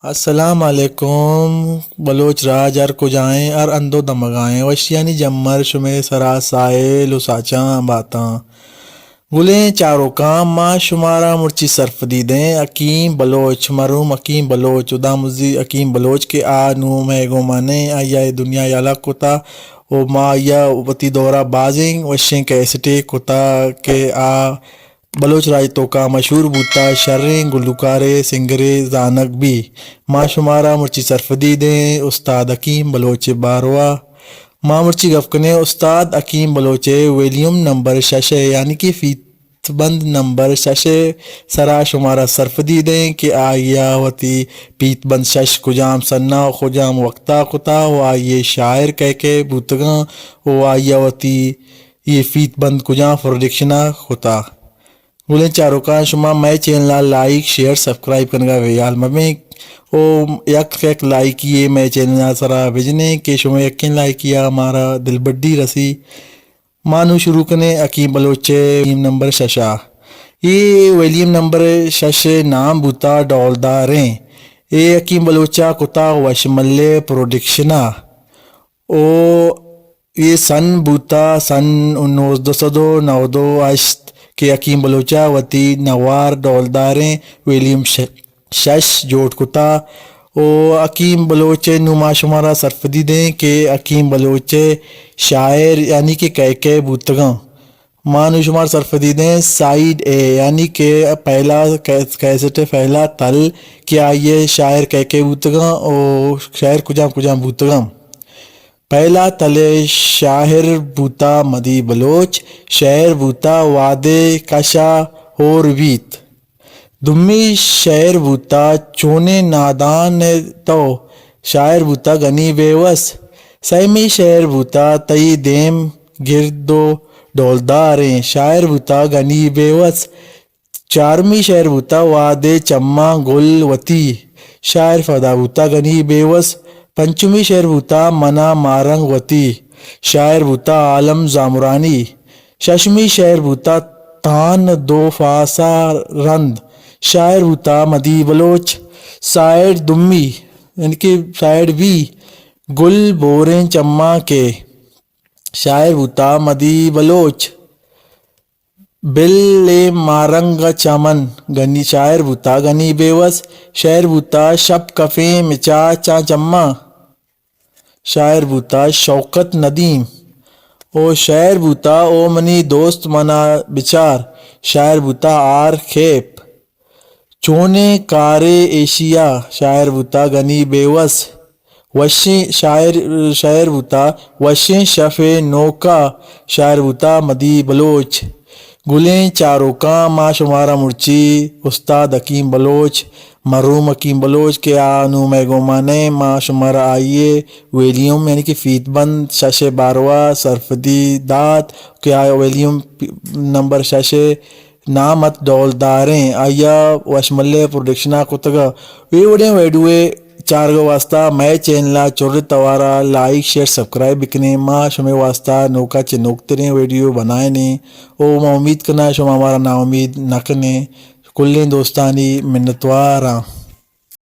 السلام علیکم بلوچ راج ار کجائیں ار اندو دمگائیں وشیانی جمر شمے سرا سائے لساچاں باتاں گلیں چاروں کام ماں شمارا مرچی سرف دیدیں حکیم بلوچ مرحوم حکیم بلوچ ادا مزی حکیم بلوچ کے آ نو میں گو مانے آیا دنیا یالا کتا او ما آیا وتی دورہ بازیں وشیں کیسٹے کتا کے آ بلوچ راج تو کا مشہور بوتا شریں گلوکارے سنگرے زانک بھی ماں شمارا مرچی سرف دیدیں استاد حکیم بلوچ باروا ماں مرچی گفکنے استاد حکیم بلوچ ویلیوم نمبر ششے یعنی کہ فیت بند نمبر ششے سرا شمارا سرف دیدیں کہ آیا وتی پیت بند شش کجام سنا خجام وقتا کتا و آئیے شاعر کہہ کے بوتگاں و آیا وتی یہ فیت بند کجام پروڈکشنا کتا گلیں چاروں کا شما میں چینل لائک شیئر سبسکرائب کرنے ویال میں او یک لائک کیے میں چینل سرا بھیجنے کہ شما یقین لائک کیا ہمارا دل بڈی رسی مانو شروع کرنے حکیم بلوچ نمبر ششا یہ ویلیم نمبر شش نام بوتا ڈولداریں اے حکیم بلوچا کتا وش ملے پروڈکشنا او یہ سن بوتا سن 1998 کہ حکیم بلوچا وتی نوار ڈولداریں ویلیم شش جوڑ کتا او حکیم بلوچ نما شمارا سرف دیدیں کہ حکیم بلوچ شاعر یعنی کہ کہہ بوتگاں مانو شمار سرف دیدیں سائیڈ اے یعنی کہ پہلا کیسٹ پہلا تل کہ آئیے شاعر کہہ بوتگاں او شاعر کجام بوتگاں پہلا تلے شاعر بوتا مدی بلوچ شعر بوتا وادے کشا اور ویت دمی شعر بوتا چونے نادان تو شاعر بوتا گنی بیوس سیمی شعر بوتا تئی دیم گردو ڈولداریں شاعر بوتا گنی بیوس چارمی شعر بوتا وادے چما گل وتی شاعر فدا بوتا گنی بیوس پنچمی شعر بوتا منا مارنگ وتی شاعر بوتا عالم زامرانی ششمی شعر بوتا تان دو فاسا رند شاعر بوتا مدی بلوچ سائڈ دمی یعنی کہ سائڈ بھی گل بوریں چما کے شاعر بوتا مدی بلوچ بل مارنگ چمن گنی شاعر بوتا گنی بیوس شعر بوتا شب کفیں مچا چا چما شاعر بوتا شوکت ندیم او شاعر بوتا او منی دوست منا بچار شاعر بوتا آر کھیپ چونے کارے ایشیا شاعر بوتا گنی بیوس وشیں شاعر بوتا وشیں شف نوکا شاعر بوتا مدی بلوچ گلیں چاروں کا ماں شمارا مرچی استاد حکیم بلوچ مرحوم حکیم بلوچ کے آنو میں گومانے ماں شمارا آئیے ویلیوم یعنی کہ فیت بند شش باروا سرفدی دات کہ آیا ویلیوم نمبر شش نامت ڈولداریں آیا وشملے پروڈکشنا کتگا ویڈیوے چار گو واسطہ میں چینل چور توارا لائک شیئر سبسکرائب بکنے ماں شمیں واسطہ نوکا نوکتریں ویڈیو بنائے نے او میں امید کرنا شما ہمارا نا امید نہ کنے کلیں دوستانی منتواراں